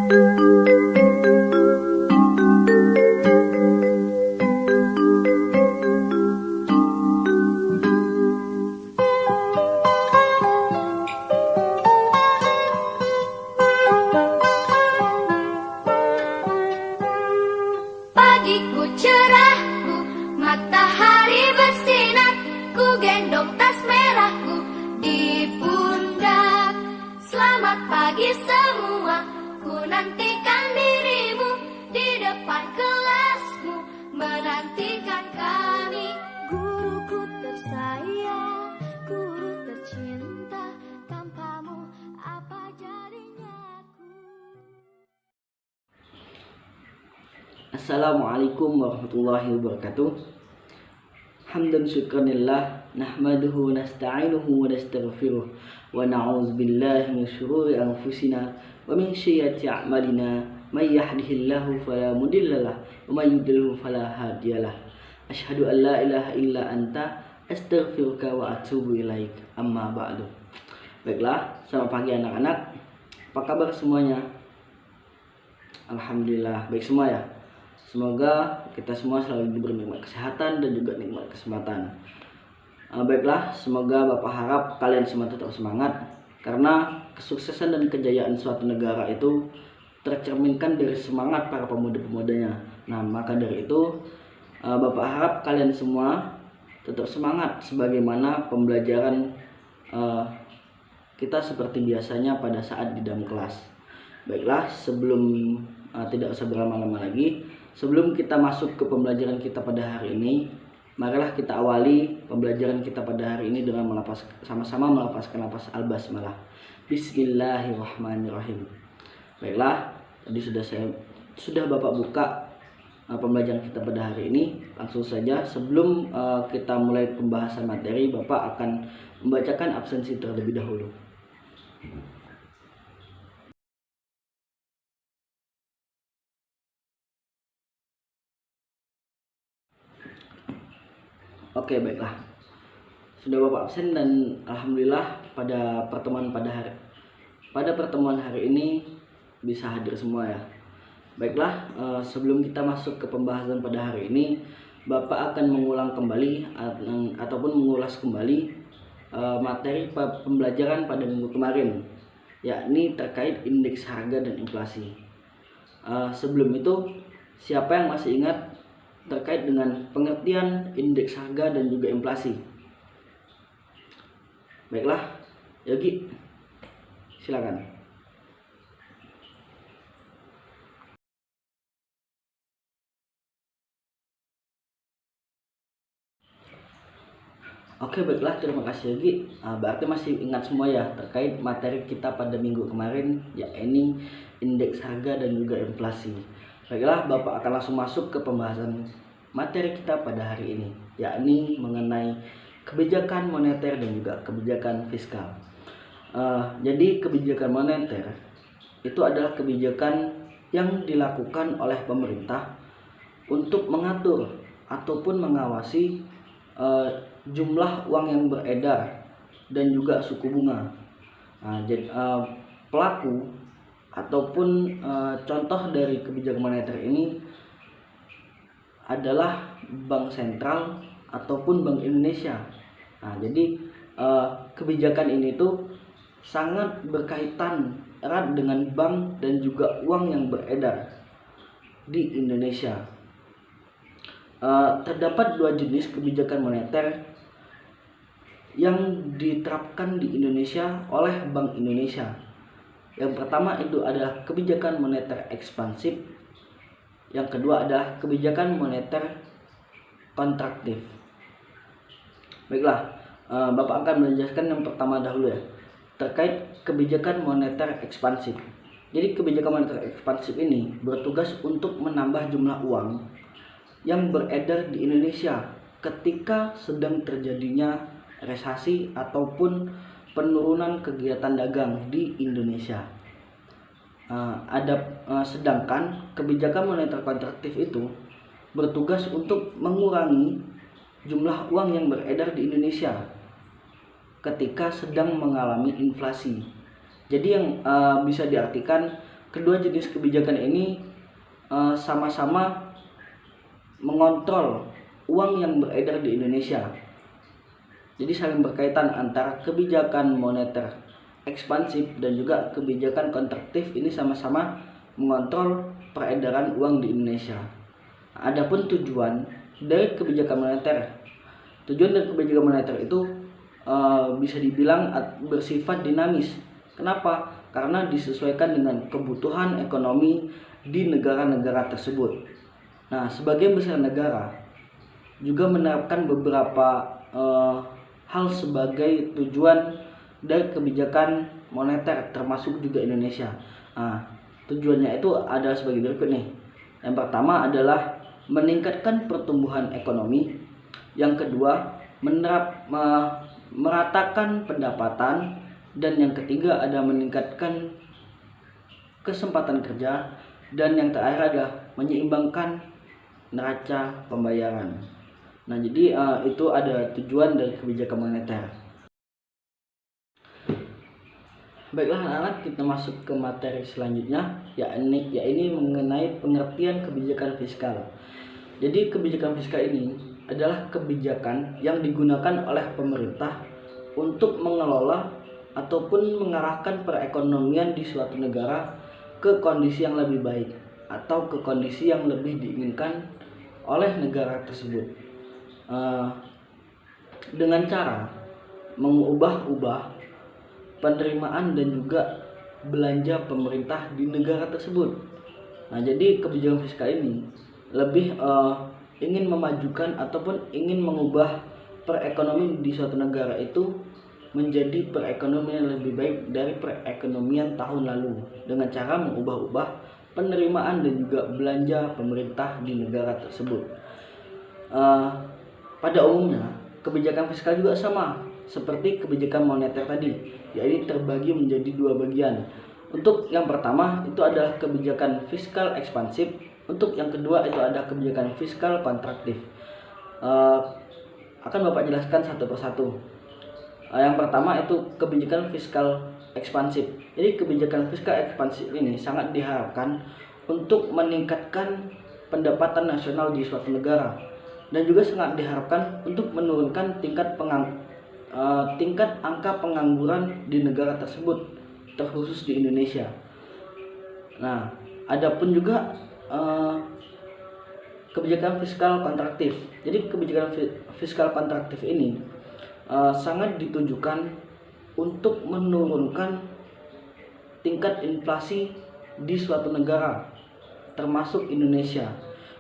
Pagiku cerahku, matahari bersinar, ku gendong tas merahku di pundak. Selamat pagi semua, ku nantikan dirimu di depan kelasmu, menantikan kami. Guruku tersayang, guru tercinta, tanpamu apa jadinya aku. Assalamualaikum warahmatullahi wabarakatuh. Hamdan syukranillah, nahmaduhu wa nasta'inuhu wa nastaghfiruh, wa na'udzu billahi min syururi anfusina wa min sayyiati a'malina, may yahdihillahu fala mudhillalah wa may yudlilhu fala hadiyalah. Asyhadu an la ilaha illa anta, astaghfiruka wa atubu ilaik. Amma ba'du. Baiklah, selamat pagi anak-anak. Apa kabar semuanya? Alhamdulillah baik semua ya. Semoga kita semua selalu diberi nikmat kesehatan dan juga nikmat kesempatan. Baiklah, semoga Bapak harap kalian semua tetap semangat, karena kesuksesan dan kejayaan suatu negara itu tercerminkan dari semangat para pemuda-pemudanya. Nah, maka dari itu Bapak harap kalian semua tetap semangat sebagaimana pembelajaran kita seperti biasanya pada saat di dalam kelas. Baiklah, sebelum tidak usah berlama-lama lagi, sebelum kita masuk ke pembelajaran kita pada hari ini, marilah kita awali pembelajaran kita pada hari ini dengan sama-sama melepaskan nafas al-basmalah. Bismillahirrahmanirrahim. Baiklah, tadi sudah Bapak buka pembelajaran kita pada hari ini. Langsung saja, sebelum kita mulai pembahasan materi, Bapak akan membacakan absensi terlebih dahulu. Oke, baiklah. Sudah Bapak absen dan alhamdulillah pada pertemuan hari ini bisa hadir semua ya. Baiklah, sebelum kita masuk ke pembahasan pada hari ini, Bapak akan mengulang kembali ataupun mengulas kembali materi pembelajaran pada minggu kemarin, yakni terkait indeks harga dan inflasi. Sebelum itu, siapa yang masih ingat terkait dengan pengertian indeks harga dan juga inflasi? Baiklah, Yogi, silakan. Oke, baiklah, terima kasih Yogi. Berarti masih ingat semua ya terkait materi kita pada minggu kemarin, yakni indeks harga dan juga inflasi. Baiklah, Bapak akan langsung masuk ke pembahasan materi kita pada hari ini, yakni mengenai kebijakan moneter dan juga kebijakan fiskal. Jadi kebijakan moneter itu adalah kebijakan yang dilakukan oleh pemerintah untuk mengatur ataupun mengawasi jumlah uang yang beredar dan juga suku bunga. Jadi pelaku ataupun contoh dari kebijakan moneter ini adalah Bank Sentral ataupun Bank Indonesia. Jadi kebijakan ini tuh sangat berkaitan erat dengan bank dan juga uang yang beredar di Indonesia. Terdapat dua jenis kebijakan moneter yang diterapkan di Indonesia oleh Bank Indonesia. Yang pertama itu adalah kebijakan moneter ekspansif. Yang kedua adalah kebijakan moneter kontraktif. Baiklah, Bapak akan menjelaskan yang pertama dahulu ya, terkait kebijakan moneter ekspansif. Jadi kebijakan moneter ekspansif ini bertugas untuk menambah jumlah uang yang beredar di Indonesia ketika sedang terjadinya resesi ataupun penurunan kegiatan dagang di Indonesia. Sedangkan kebijakan moneter kontraktif itu bertugas untuk mengurangi jumlah uang yang beredar di Indonesia ketika sedang mengalami inflasi. Jadi yang bisa diartikan kedua jenis kebijakan ini sama-sama mengontrol uang yang beredar di Indonesia. Jadi saling berkaitan antara kebijakan moneter ekspansif dan juga kebijakan kontraktif ini sama-sama mengontrol peredaran uang di Indonesia. Adapun tujuan dari kebijakan moneter itu bisa dibilang bersifat dinamis. Kenapa? Karena disesuaikan dengan kebutuhan ekonomi di negara-negara tersebut. Nah, sebagian besar negara juga menerapkan beberapa hal sebagai tujuan dari kebijakan moneter, termasuk juga Indonesia. Nah, tujuannya itu ada sebagai berikut nih. Yang pertama adalah meningkatkan pertumbuhan ekonomi. Yang kedua, meratakan pendapatan. Dan yang ketiga ada meningkatkan kesempatan kerja. Dan yang terakhir adalah menyeimbangkan neraca pembayaran. Nah, jadi itu ada tujuan dari kebijakan moneter. Baiklah anak-anak, kita masuk ke materi selanjutnya, yakni mengenai pengertian kebijakan fiskal. Jadi kebijakan fiskal ini adalah kebijakan yang digunakan oleh pemerintah untuk mengelola ataupun mengarahkan perekonomian di suatu negara ke kondisi yang lebih baik atau ke kondisi yang lebih diinginkan oleh negara tersebut. Dengan cara mengubah-ubah penerimaan dan juga belanja pemerintah di negara tersebut. Nah, jadi kebijakan fiskal ini lebih ingin memajukan ataupun ingin mengubah perekonomian di suatu negara itu menjadi perekonomian yang lebih baik dari perekonomian tahun lalu dengan cara mengubah-ubah penerimaan dan juga belanja pemerintah di negara tersebut. Pada umumnya kebijakan fiskal juga sama seperti kebijakan moneter tadi, yaitu terbagi menjadi dua bagian. Untuk yang pertama itu adalah kebijakan fiskal ekspansif. Untuk yang kedua itu ada kebijakan fiskal kontraktif. Akan Bapak jelaskan satu persatu. Yang pertama itu kebijakan fiskal ekspansif. Jadi kebijakan fiskal ekspansif ini sangat diharapkan untuk meningkatkan pendapatan nasional di suatu negara, dan juga sangat diharapkan untuk menurunkan tingkat angka pengangguran di negara tersebut, terkhusus di Indonesia. Nah, adapun juga kebijakan fiskal kontraktif. Jadi kebijakan fiskal kontraktif ini sangat ditujukan untuk menurunkan tingkat inflasi di suatu negara, termasuk Indonesia.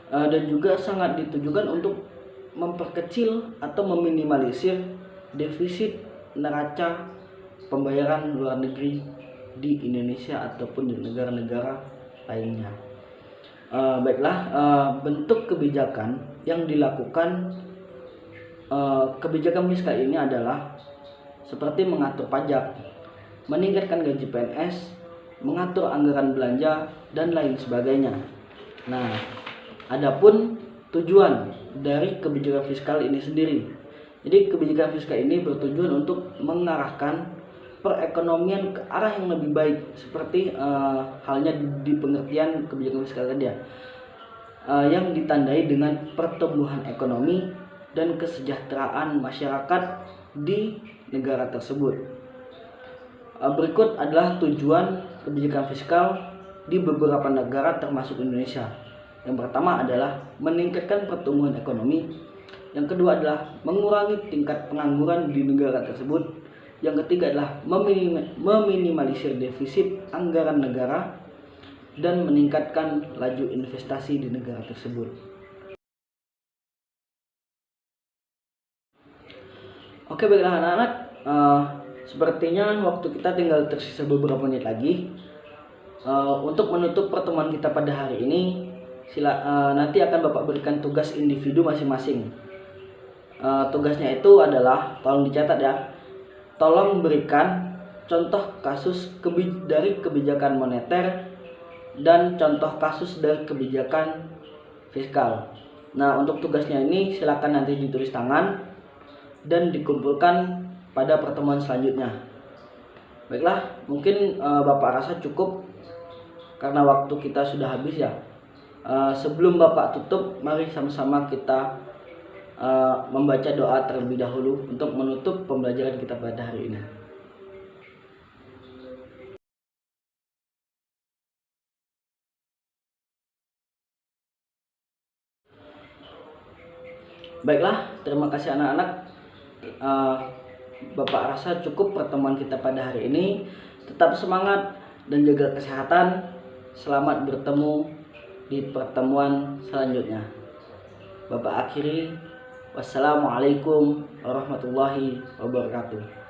Dan juga sangat ditujukan untuk memperkecil atau meminimalisir defisit neraca pembayaran luar negeri di Indonesia ataupun di negara-negara lainnya. Bentuk kebijakan yang dilakukan kebijakan fiskal ini adalah seperti mengatur pajak, meningkatkan gaji PNS, mengatur anggaran belanja, dan lain sebagainya. Nah, adapun tujuan dari kebijakan fiskal ini sendiri. Jadi kebijakan fiskal ini bertujuan untuk mengarahkan perekonomian ke arah yang lebih baik, seperti halnya di pengertian kebijakan fiskal tadi ya, yang ditandai dengan pertumbuhan ekonomi dan kesejahteraan masyarakat di negara tersebut. Berikut adalah tujuan kebijakan fiskal di beberapa negara termasuk Indonesia. Yang pertama adalah meningkatkan pertumbuhan ekonomi. Yang kedua adalah mengurangi tingkat pengangguran di negara tersebut. Yang ketiga adalah meminimalisir defisit anggaran negara dan meningkatkan laju investasi di negara tersebut. Oke, baiklah anak-anak, sepertinya waktu kita tinggal tersisa beberapa menit lagi. Untuk menutup pertemuan kita pada hari ini, nanti akan Bapak berikan tugas individu masing-masing. Tugasnya itu adalah, tolong dicatat ya, tolong berikan contoh kasus dari kebijakan moneter dan contoh kasus dari kebijakan fiskal. Nah, untuk tugasnya ini silakan nanti ditulis tangan dan dikumpulkan pada pertemuan selanjutnya. Baiklah, mungkin Bapak rasa cukup karena waktu kita sudah habis ya. Sebelum Bapak tutup, mari sama-sama kita membaca doa terlebih dahulu untuk menutup pembelajaran kita pada hari ini. Baiklah, terima kasih anak-anak. Bapak rasa cukup pertemuan kita pada hari ini. Tetap semangat dan jaga kesehatan. Selamat bertemu di pertemuan selanjutnya. Bapak akhiri. Wassalamualaikum warahmatullahi wabarakatuh.